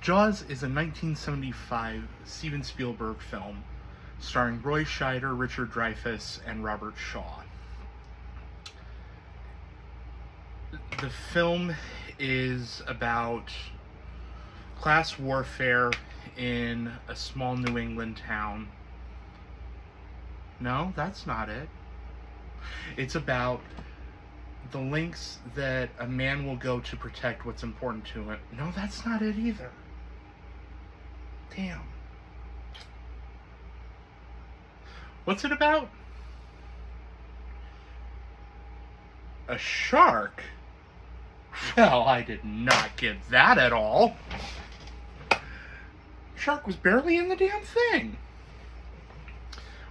Jaws is a 1975 Steven Spielberg film starring Roy Scheider, Richard Dreyfuss, and Robert Shaw. The film is about class warfare in a small New England town. No, that's not it. It's about the lengths that a man will go to protect what's important to him. No, that's not it either. Damn. What's it about? A shark? Well, I did not get that at all. Shark was barely in the damn thing.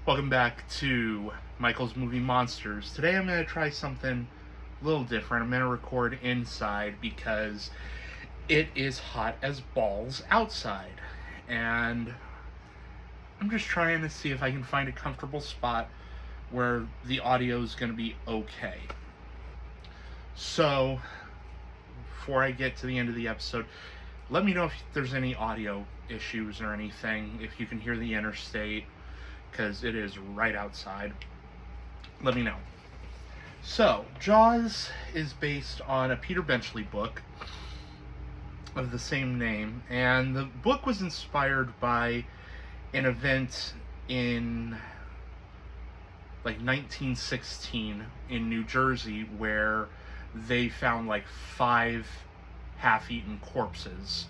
Welcome back to Michael's Movie Monsters. Today I'm going to try something a little different. I'm going to record inside because it is hot as balls outside. And I'm just trying to see if I can find a comfortable spot where the audio is going to be okay. So, before I get to the end of the episode, let me know if there's any audio issues or anything, if you can hear the interstate, because it is right outside. Let me know. So, Jaws is based on a Peter Benchley book of the same name, and the book was inspired by an event in like 1916 in New Jersey where they found like 5 half-eaten corpses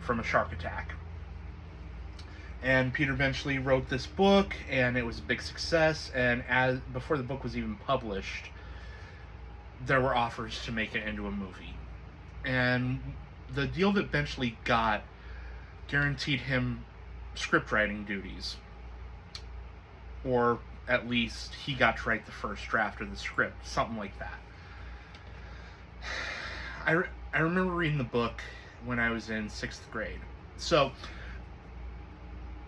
from a shark attack. And Peter Benchley wrote this book, and it was a big success, and before the book was even published, there were offers to make it into a movie. And the deal that Benchley got guaranteed him script writing duties. Or at least he got to write the first draft of the script, something like that. I remember reading the book when I was in 6th grade. So,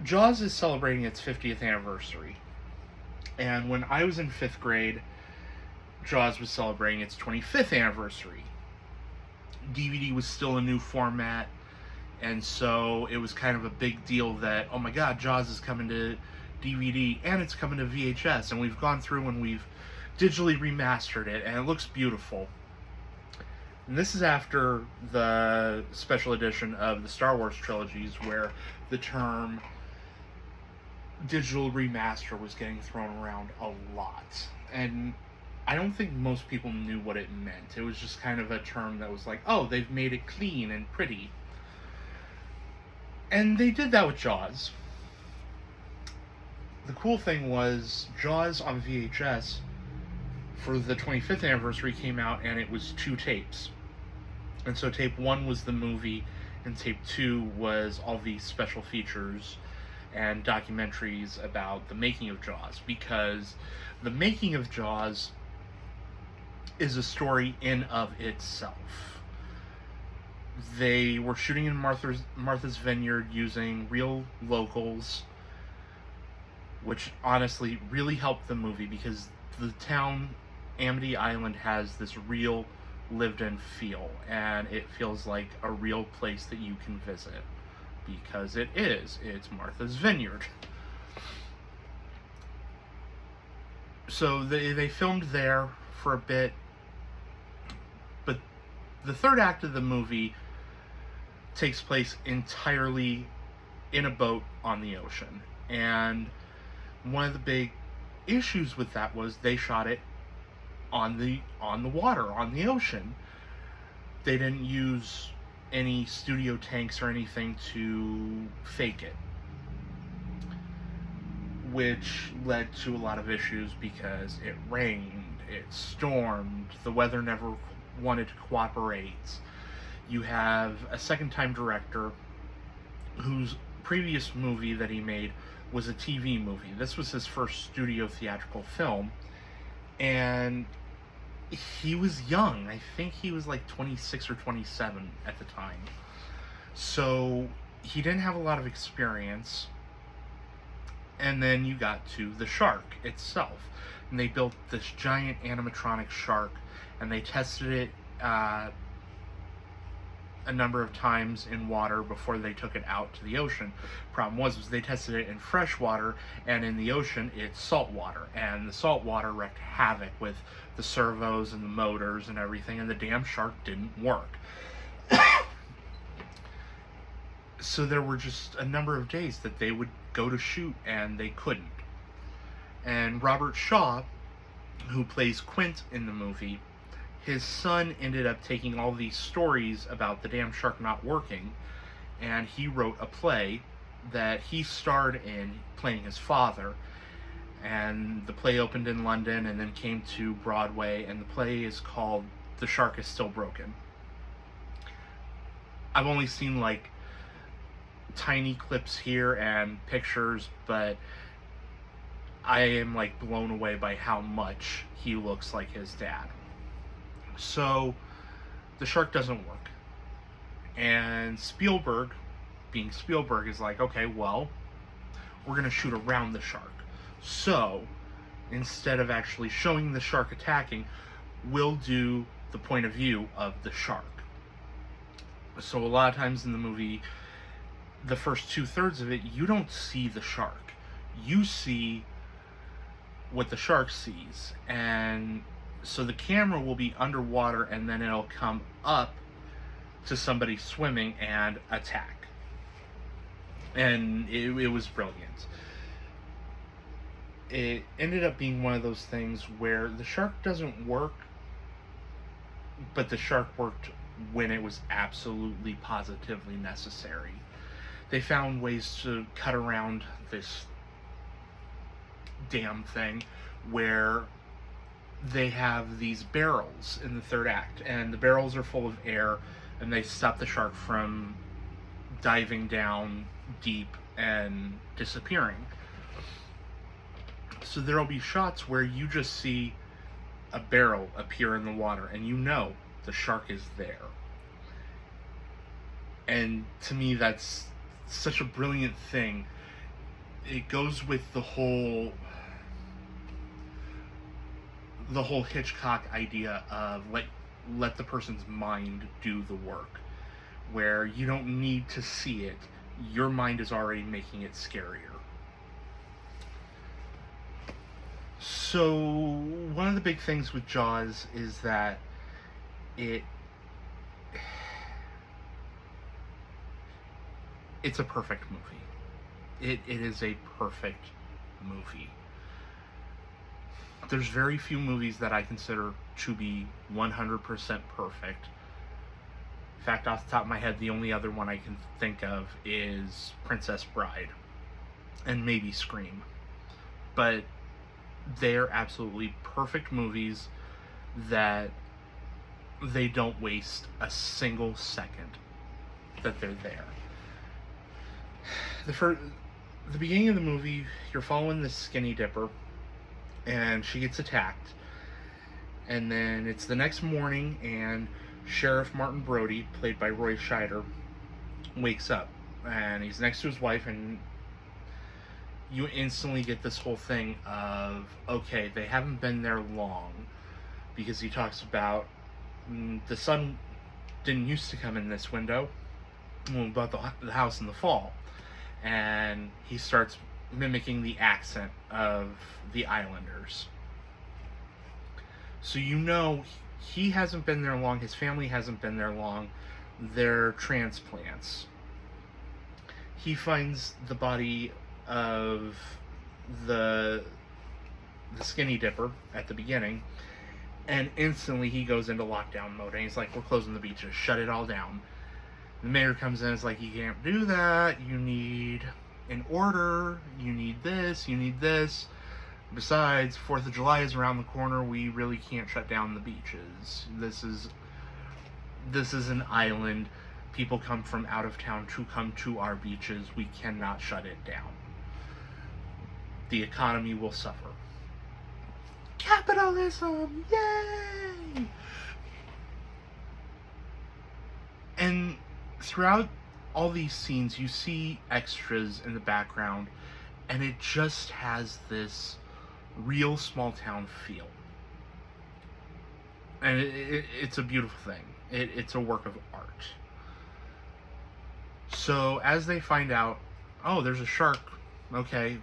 Jaws is celebrating its 50th anniversary. And when I was in 5th grade, Jaws was celebrating its 25th anniversary. DVD was still a new format, and so it was kind of a big deal that, oh my god, Jaws is coming to DVD and it's coming to VHS, and we've gone through and we've digitally remastered it, and it looks beautiful. And this is after the special edition of the Star Wars trilogies, where the term digital remaster was getting thrown around a lot. And I don't think most people knew what it meant. It was just kind of a term that was like, oh, they've made it clean and pretty. And they did that with Jaws. The cool thing was, Jaws on VHS for the 25th anniversary came out, and it was 2 tapes. And so tape 1 was the movie, and tape 2 was all these special features and documentaries about the making of Jaws, because the making of Jaws is a story in of itself. They were shooting in Martha's Vineyard using real locals, which honestly really helped the movie, because the town, Amity Island, has this real lived-in feel, and it feels like a real place that you can visit, because it is. It's Martha's Vineyard. So they filmed there for a bit, but the third act of the movie takes place entirely in a boat on the ocean. And one of the big issues with that was they shot it on the water, on the ocean. They didn't use any studio tanks or anything to fake it, which led to a lot of issues because it rained, it stormed, the weather never wanted to cooperate. You have a second-time director whose previous movie that he made was a TV movie. This was his first studio theatrical film, and he was young. I think he was like 26 or 27 at the time. So he didn't have a lot of experience. And then you got to the shark itself. And they built this giant animatronic shark, and they tested it a number of times in water before they took it out to the ocean. Problem was they tested it in fresh water, and in the ocean it's salt water, and the salt water wreaked havoc with the servos and the motors and everything, and the damn shark didn't work. So there were just a number of days that they would go to shoot and they couldn't. And Robert Shaw, who plays Quint in the movie, his son ended up taking all these stories about the damn shark not working, and he wrote a play that he starred in playing his father. And the play opened in London and then came to Broadway, and the play is called The Shark is Still Broken. I've only seen like tiny clips here and pictures, but I am like blown away by how much he looks like his dad. So the shark doesn't work, and Spielberg, being Spielberg, is like, okay, well, we're gonna shoot around the shark. So instead of actually showing the shark attacking, we'll do the point of view of the shark. So a lot of times in the movie, the first 2/3 of it, you don't see the shark. You see what the shark sees. And so the camera will be underwater, and then it'll come up to somebody swimming and attack. And it was brilliant. It ended up being one of those things where the shark doesn't work, but the shark worked when it was absolutely positively necessary. They found ways to cut around this damn thing where they have these barrels in the third act, and the barrels are full of air, and they stop the shark from diving down deep and disappearing. So there'll be shots where you just see a barrel appear in the water, and you know the shark is there. And to me, that's such a brilliant thing. It goes with the whole Hitchcock idea of let the person's mind do the work, where you don't need to see it. Your mind is already making it scarier. So one of the big things with Jaws is that it's a perfect movie. It is a perfect movie. There's very few movies that I consider to be 100% perfect. In fact, off the top of my head, the only other one I can think of is Princess Bride, and maybe Scream. But they're absolutely perfect movies that they don't waste a single second that they're there. The beginning of the movie, you're following this skinny dipper, and she gets attacked. And then it's the next morning, and Sheriff Martin Brody, played by Roy Scheider, wakes up, and he's next to his wife, and you instantly get this whole thing of, okay, they haven't been there long, because he talks about the sun didn't used to come in this window when we bought the house in the fall. And he starts mimicking the accent of the Islanders. So you know he hasn't been there long, his family hasn't been there long, they're transplants. He finds the body of the skinny dipper at the beginning, and instantly he goes into lockdown mode, and he's like, we're closing the beaches, shut it all down. The mayor comes in and is like, you can't do that, you need an order, you need this, you need this. Besides, 4th of July is around the corner, we really can't shut down the beaches. This is an island. People come from out of town to come to our beaches. We cannot shut it down. The economy will suffer. Capitalism! Yay! And throughout all these scenes, you see extras in the background, and it just has this real small town feel. And it's a beautiful thing. It's a work of art. So as they find out, oh, there's a shark, okay,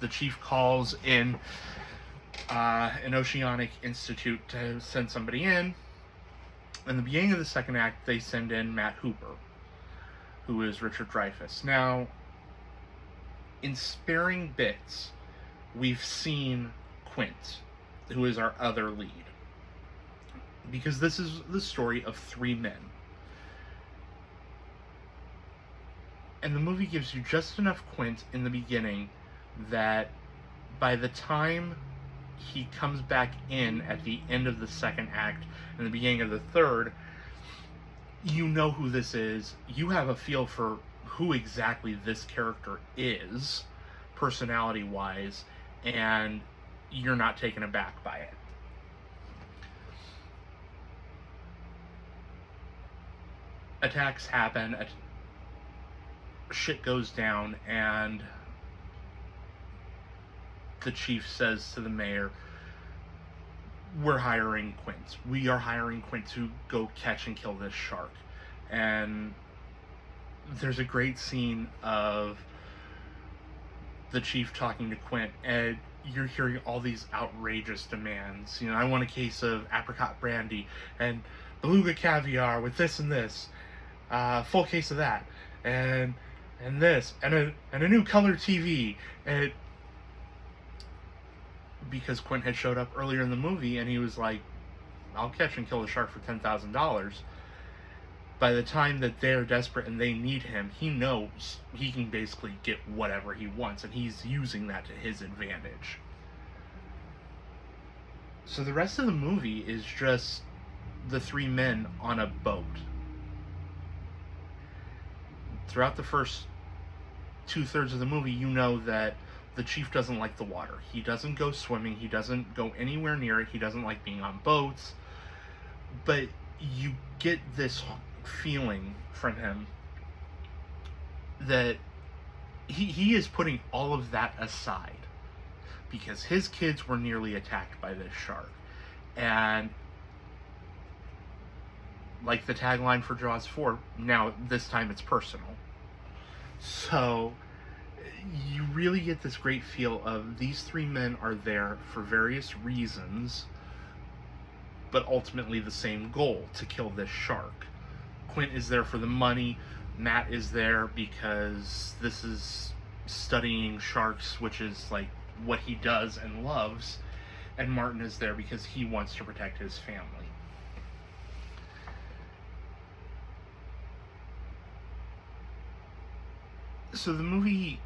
the chief calls in an oceanic institute to send somebody in. In the beginning of the second act, they send in Matt Hooper, who is Richard Dreyfuss. Now, in sparing bits, we've seen Quint, who is our other lead. Because this is the story of three men. And the movie gives you just enough Quint in the beginning that by the time he comes back in at the end of the second act and the beginning of the third, you know who this is. You have a feel for who exactly this character is, personality-wise, and you're not taken aback by it. Attacks happen, shit goes down, and the chief says to the mayor, we're hiring Quint. We are hiring Quint to go catch and kill this shark. And there's a great scene of the chief talking to Quint, and you're hearing all these outrageous demands. You know, I want a case of apricot brandy and beluga caviar with this and this, full case of that, and this, and a new color TV, and because Quint had showed up earlier in the movie and he was like, I'll catch and kill the shark for $10,000. By the time that they're desperate and they need him, he knows he can basically get whatever he wants, and he's using that to his advantage. So the rest of the movie is just the three men on a boat. Throughout the first 2/3 of the movie, you know that the chief doesn't like the water. He doesn't go swimming. He doesn't go anywhere near it. He doesn't like being on boats. But you get this feeling from him that he is putting all of that aside because his kids were nearly attacked by this shark. And like the tagline for Jaws 4, now this time it's personal. So you really get this great feel of these three men are there for various reasons, but ultimately the same goal, to kill this shark. Quint is there for the money. Matt is there because this is studying sharks, which is like what he does and loves. And Martin is there because he wants to protect his family. So the movie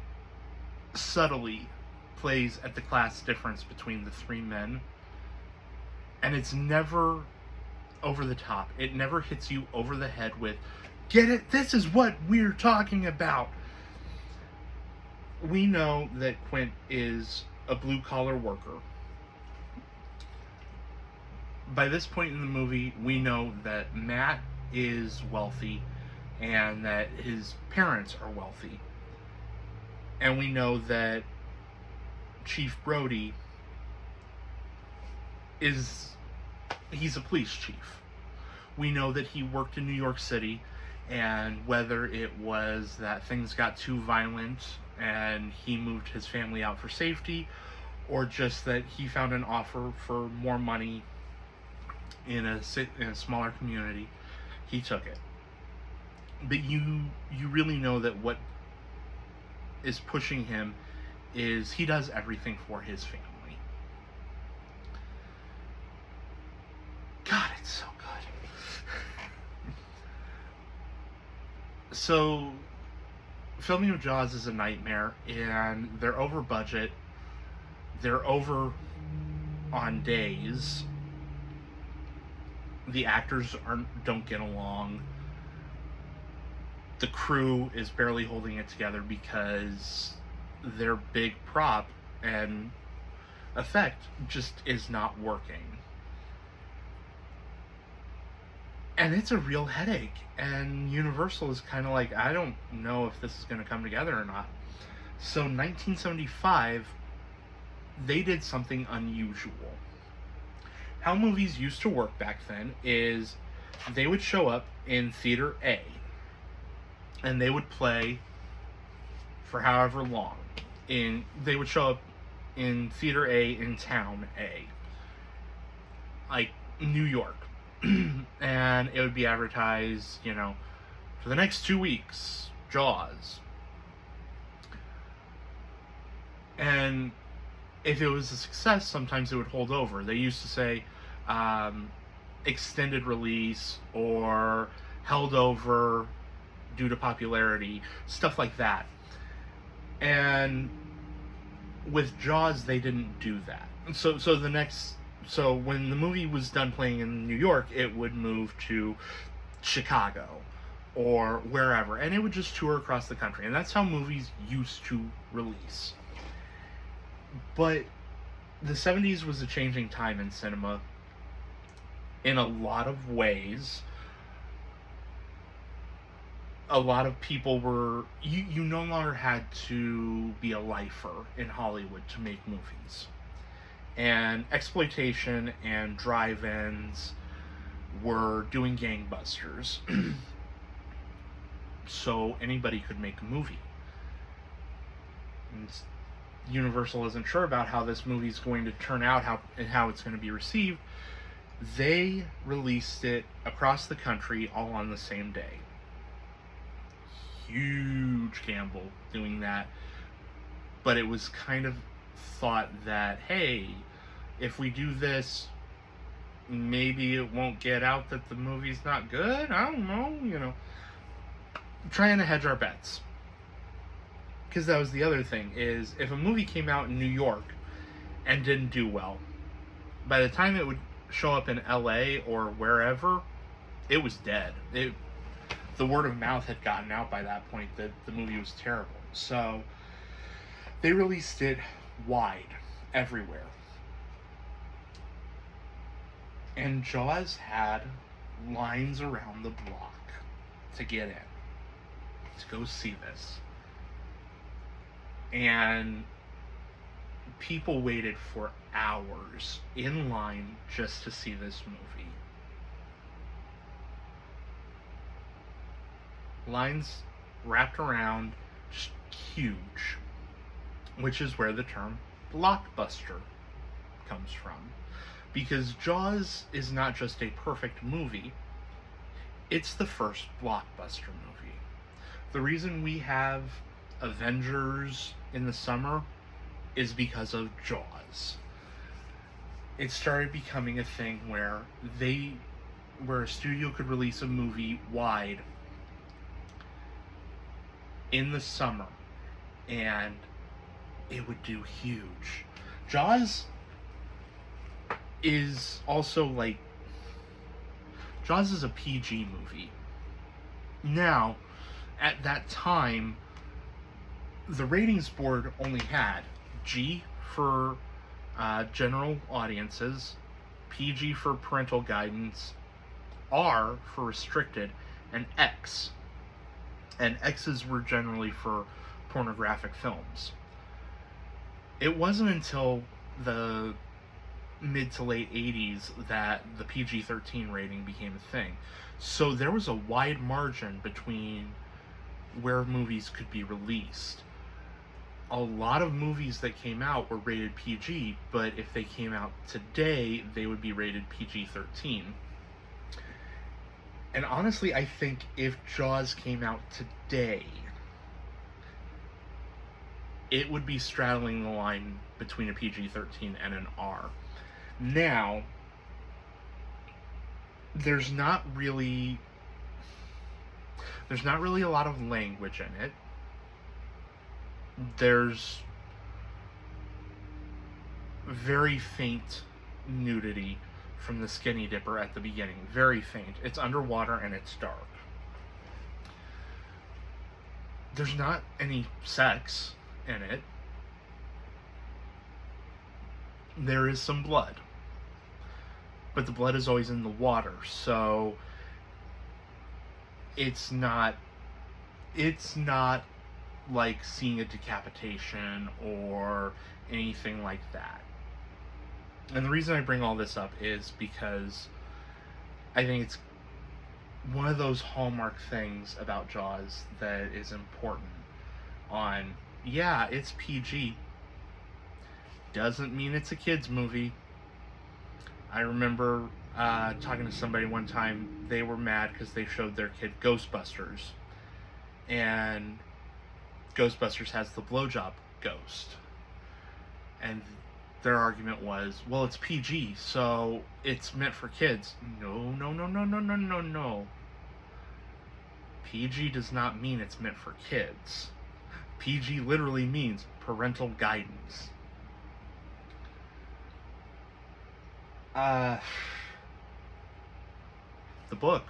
subtly plays at the class difference between the three men, and it's never over the top. It never hits you over the head with, get it? This is what we're talking about. We know that Quint is a blue-collar worker. By this point in the movie, we know that Matt is wealthy and that his parents are wealthy. And we know that Chief Brody he's a police chief. We know that he worked in New York City, and whether it was that things got too violent and he moved his family out for safety, or just that he found an offer for more money in a smaller community, he took it. But you really know that what is pushing him is he does everything for his family. God, it's so good. So, filming of Jaws is a nightmare, and they're over budget. They're over on days. The actors don't get along. The crew is barely holding it together because their big prop and effect just is not working. And it's a real headache. And Universal is kind of like, I don't know if this is going to come together or not. So 1975, they did something unusual. How movies used to work back then is they would show up in Theater A. and they would play for however long. They would show up in theater A in town A, like New York, and it would be advertised, for the next 2 weeks, Jaws. And if it was a success, sometimes it would hold over. They used to say extended release or held over due to popularity, stuff like that. And with Jaws, they didn't do that. So when the movie was done playing in New York, it would move to Chicago or wherever, and it would just tour across the country. And that's how movies used to release. But the 70s was a changing time in cinema in a lot of ways. A lot of people were... You no longer had to be a lifer in Hollywood to make movies. And exploitation and drive-ins were doing gangbusters. So anybody could make a movie. And Universal isn't sure about how this movie's going to turn out, how it's going to be received. They released it across the country all on the same day. Huge gamble doing that, but it was kind of thought that, hey, if we do this, maybe it won't get out that the movie's not good. I don't know, trying to hedge our bets. Because that was the other thing, is if a movie came out in New York and didn't do well, by the time it would show up in LA or wherever, it was dead. The word of mouth had gotten out by that point that the movie was terrible. So they released it wide, everywhere. And Jaws had lines around the block to get in, to go see this. And people waited for hours in line just to see this movie. Lines wrapped around, just huge, which is where the term blockbuster comes from. Because Jaws is not just a perfect movie, it's the first blockbuster movie. The reason we have Avengers in the summer is because of Jaws. It started becoming a thing where a studio could release a movie wide in the summer and it would do huge. Jaws is also Jaws is a PG movie. Now, at that time, the ratings board only had G for general audiences, PG for parental guidance, R for restricted, and X. And X's were generally for pornographic films. It wasn't until the mid to late 80s that the PG-13 rating became a thing. So there was a wide margin between where movies could be released. A lot of movies that came out were rated PG, but if they came out today, they would be rated PG-13. And honestly, I think if Jaws came out today, it would be straddling the line between a PG-13 and an R. Now, there's not really a lot of language in it. There's very faint nudity from the Skinny Dipper at the beginning. Very faint. It's underwater and it's dark. There's not any sex in it. There is some blood. But the blood is always in the water, so it's not like seeing a decapitation or anything like that. And the reason I bring all this up is because I think it's one of those hallmark things about Jaws that is important on, yeah, it's PG. Doesn't mean it's a kid's movie. I remember talking to somebody one time, they were mad because they showed their kid Ghostbusters. And Ghostbusters has the blowjob ghost. And their argument was, well, it's PG, so it's meant for kids. No, no, no, no, no, no, no, no. PG does not mean it's meant for kids. PG literally means parental guidance. The book.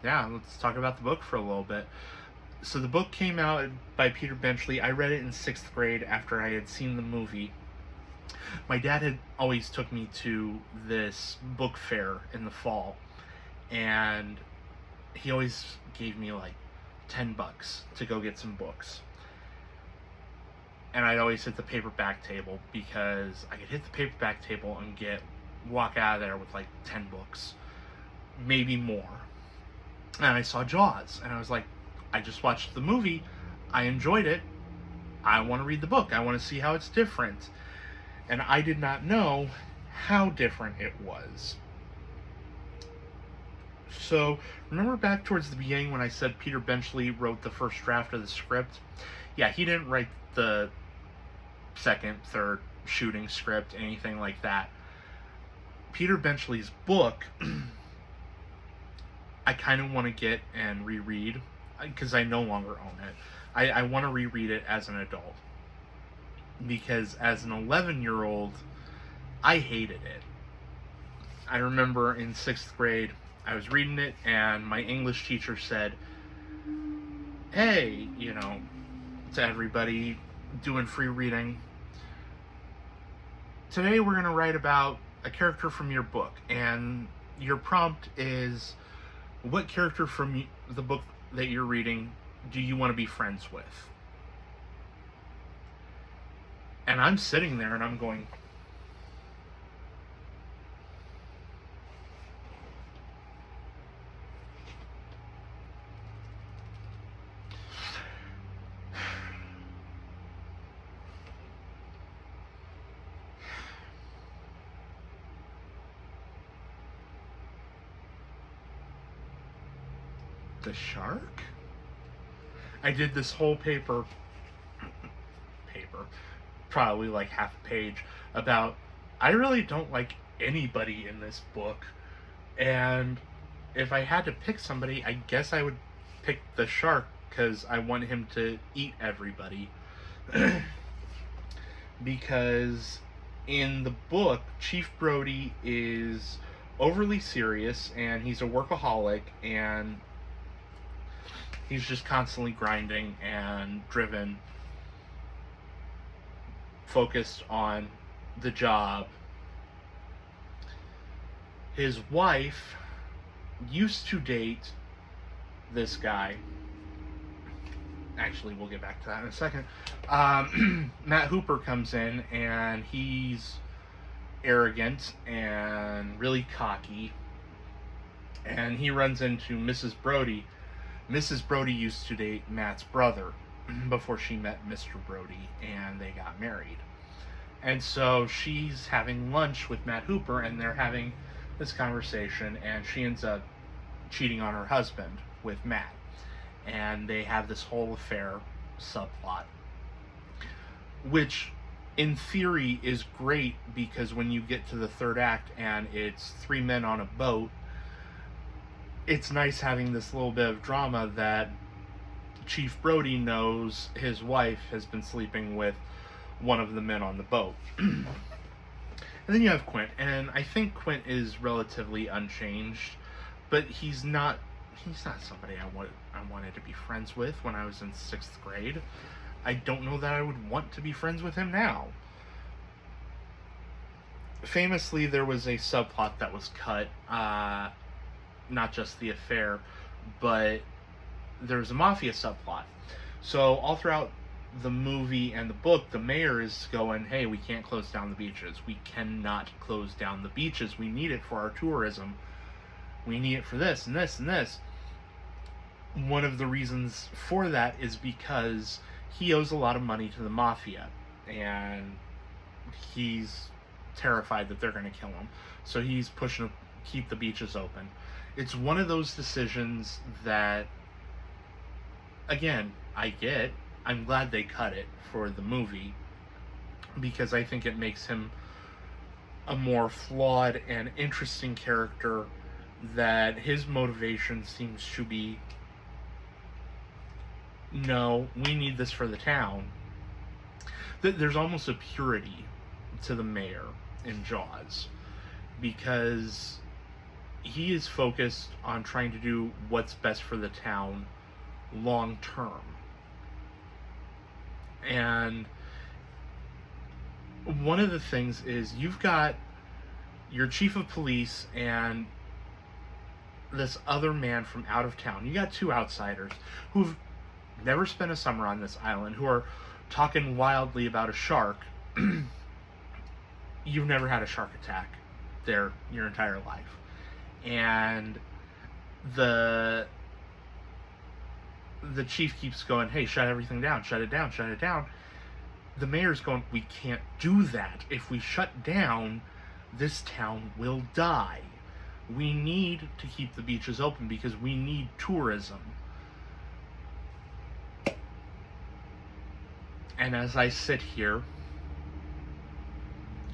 Yeah, let's talk about the book for a little bit. So the book came out by Peter Benchley. I read it in 6th grade after I had seen the movie. My dad had always took me to this book fair in the fall, and he always gave me like $10 to go get some books. And I'd always hit the paperback table because I could hit the paperback table and walk out of there with like 10 books, maybe more. And I saw Jaws, and I was like, I just watched the movie, I enjoyed it, I want to read the book, I want to see how it's different. And I did not know how different it was. So, remember back towards the beginning when I said Peter Benchley wrote the first draft of the script? Yeah, he didn't write the second, third shooting script, anything like that. Peter Benchley's book, I kind of want to get and reread, because I no longer own it. I want to reread it as an adult. Because as an 11-year-old, I hated it. I remember in 6th grade, I was reading it, and my English teacher said, hey, to everybody doing free reading, today we're going to write about a character from your book, and your prompt is, what character from the book that you're reading do you want to be friends with? And I'm sitting there and I'm going, the shark? I did this whole paper, probably like half a page, about I really don't like anybody in this book, and if I had to pick somebody, I guess I would pick the shark because I want him to eat everybody. Because in the book, Chief Brody is overly serious and he's a workaholic, and he's just constantly grinding and driven, focused on the job. His wife used to date this guy. Actually, we'll get back to that in a second. Matt Hooper comes in, and he's arrogant and really cocky. And he runs into Mrs. Brody. Mrs. Brody used to date Matt's brother before she met Mr. Brody, and they got married. And so she's having lunch with Matt Hooper, and they're having this conversation, and she ends up cheating on her husband with Matt. And they have this whole affair subplot, which in theory is great, because when you get to the third act and it's 3 men on a boat, it's nice having this little bit of drama that Chief Brody knows his wife has been sleeping with one of the men on the boat. And then you have Quint, and I think Quint is relatively unchanged, but he's not somebody I wanted to be friends with when I was in 6th grade. I don't know that I would want to be friends with him now. Famously, there was a subplot that was cut, not just the affair, but there was a mafia subplot. So all throughout the movie and the book, the mayor is going, hey, we can't close down the beaches. We cannot close down the beaches. We need it for our tourism. We need it for this and this and this. one of the reasons for that is because he owes a lot of money to the mafia, and he's terrified that they're going to kill him. So he's pushing to keep the beaches open. It's one of those decisions that, again, I get. I'm glad they cut it for the movie, because I think it makes him a more flawed and interesting character, that his motivation seems to be, no, we need this for the town. There's almost a purity to the mayor in Jaws, because he is focused on trying to do what's best for the town long term. And one of the things is, you've got your chief of police and this other man from out of town. You got two outsiders who've never spent a summer on this island, who are talking wildly about a shark. You've never had a shark attack there your entire life. And the chief keeps going, hey, shut everything down, shut it down, shut it down. The mayor's going, we can't do that. If we shut down, this town will die. We need to keep the beaches open because we need tourism. And as I sit here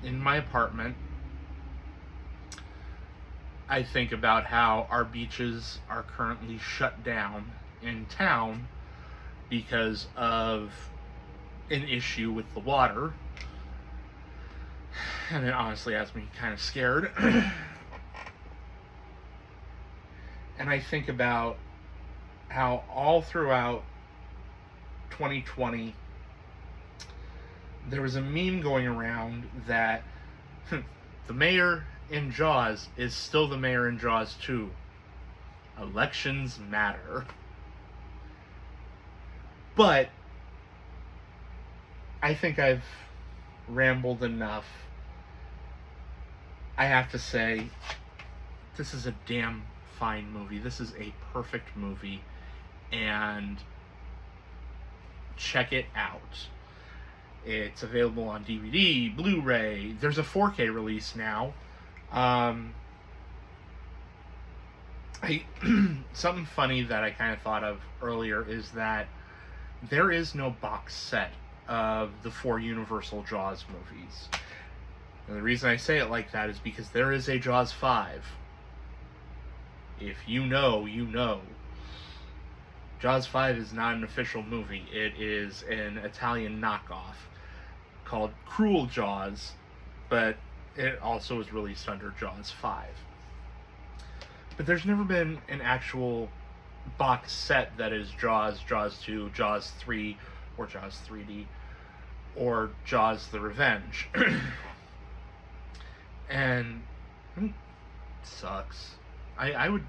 in my apartment, I think about how our beaches are currently shut down in town because of an issue with the water. And it honestly has me kind of scared. And I think about how all throughout 2020, there was a meme going around that the mayor in Jaws is still the mayor in Jaws 2. Elections matter. But I think I've rambled enough. I have to say, this is a damn fine movie. This is a perfect movie. And check it out. It's available on DVD, Blu-ray. There's a 4K release now. Something funny that I kind of thought of earlier is that there is no box set of the 4 Universal Jaws movies. And the reason I say it like that is because there is a Jaws 5. If you know, you know. Jaws 5 is not an official movie. It is an Italian knockoff called Cruel Jaws, but it also was released under Jaws 5. But there's never been an actual box set that is Jaws, Jaws 2, Jaws 3, or Jaws 3D, or Jaws the Revenge. And it sucks. I would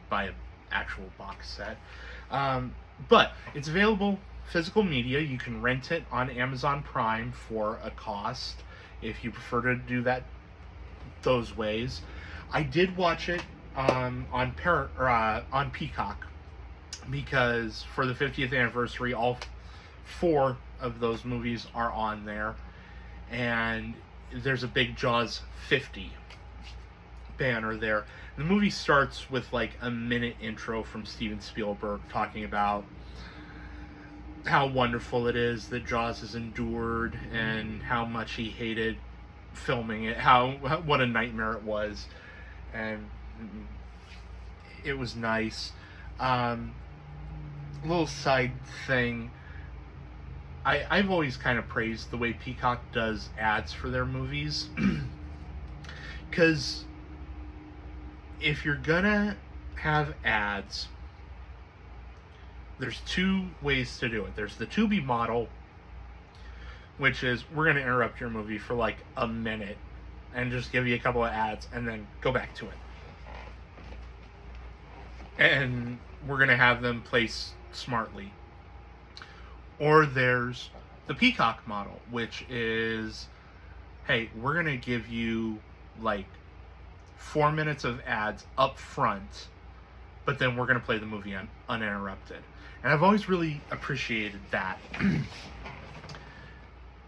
buy an actual box set. But it's available physical media. You can rent it on Amazon Prime for a cost if you prefer to do that those ways. I did watch it on Peacock, because for the 50th anniversary, all 4 of those movies are on there, and there's a big Jaws 50 banner there. The movie starts with like a minute intro from Steven Spielberg talking about how wonderful it is that Jaws has endured and how much he hated filming it, what a nightmare it was, and it was nice. Little side thing, I've always kind of praised the way Peacock does ads for their movies, because if you're gonna have ads, there's 2 ways to do it. There's the Tubi model, which is, we're gonna interrupt your movie for like a minute and just give you a couple of ads and then go back to it. And we're gonna have them placed smartly. Or there's the Peacock model, which is, hey, we're gonna give you like 4 minutes of ads up front, but then we're going to play the movie uninterrupted. And I've always really appreciated that.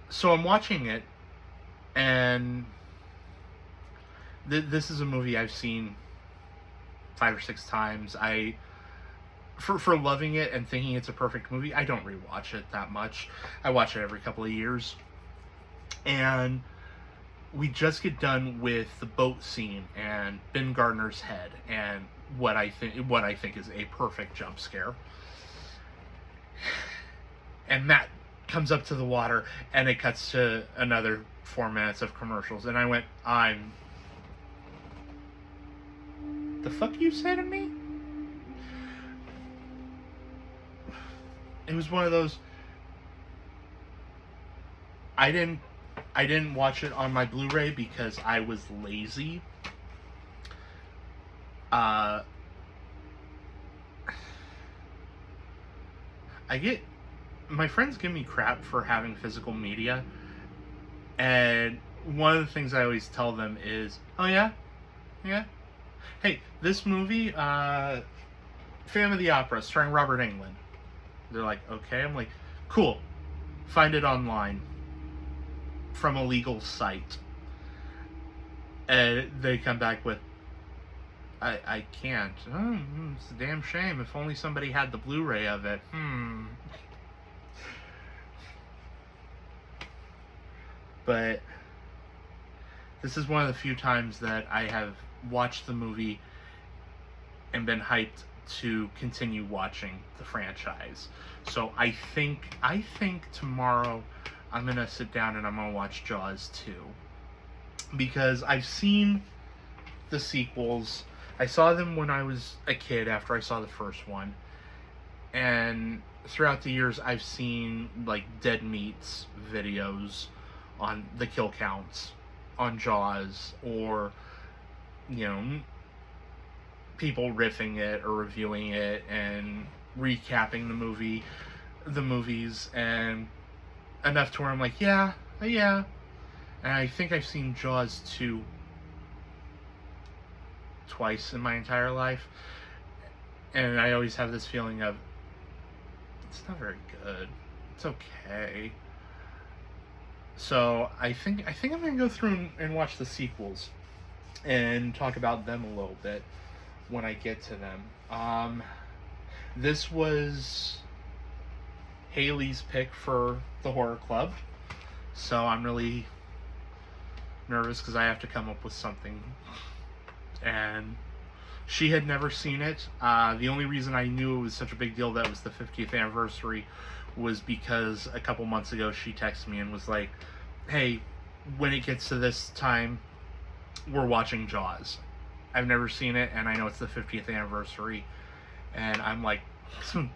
So I'm watching it, and this is a movie I've seen 5 or 6 times. For loving it and thinking it's a perfect movie, I don't rewatch it that much. I watch it every couple of years. And we just get done with the boat scene and Ben Gardner's head and what I think is a perfect jump scare. And Matt comes up to the water, and it cuts to another 4 minutes of commercials, and I went, the fuck you say to me? It was one of those, I didn't watch it on my Blu-ray because I was lazy. My friends give me crap for having physical media, and one of the things I always tell them is, oh yeah? Hey, this movie, Phantom of the Opera, starring Robert Englund. They're like, okay. I'm like, cool. Find it online from a legal site. And they come back with, I can't. Oh, it's a damn shame. If only somebody had the Blu-ray of it. But this is one of the few times that I have watched the movie and been hyped to continue watching the franchise. So I think tomorrow I'm gonna sit down and I'm gonna watch Jaws 2, because I've seen the sequels. I saw them when I was a kid after I saw the first one, and throughout the years I've seen like Dead Meat's videos on the kill counts on Jaws, or people riffing it or reviewing it and recapping the movies, and enough to where I'm like, yeah. And I think I've seen Jaws 2 twice in my entire life, and I always have this feeling of, it's not very good. It's okay. So I think I'm gonna go through and watch the sequels and talk about them a little bit when I get to them. This was Haley's pick for the horror club, so I'm really nervous because I have to come up with something. And she had never seen it. The only reason I knew it was such a big deal that it was the 50th anniversary was because a couple months ago she texted me and was like, hey, when it gets to this time, we're watching Jaws. I've never seen it, and I know it's the 50th anniversary. And I'm like,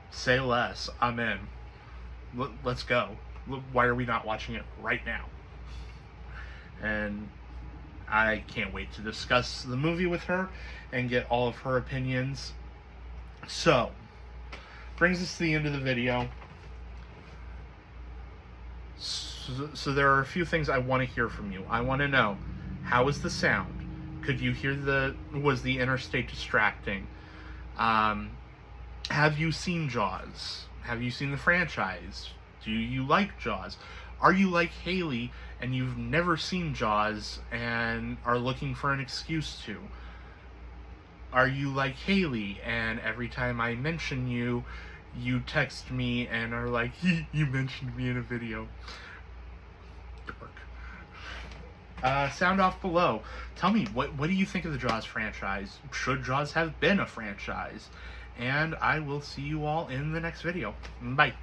say less. I'm in. Let's go. Why are we not watching it right now? And I can't wait to discuss the movie with her and get all of her opinions. So, brings us to the end of the video. So there are a few things I want to hear from you. I want to know, how was the sound? Could you hear was the interstate distracting? Have you seen Jaws? Have you seen the franchise? Do you like Jaws? Are you like Haley and you've never seen Jaws and are looking for an excuse to? Are you like Haley and every time I mention you, you text me and are like, you mentioned me in a video? Dork. Sound off below. Tell me, what do you think of the Jaws franchise? Should Jaws have been a franchise? And I will see you all in the next video. Bye.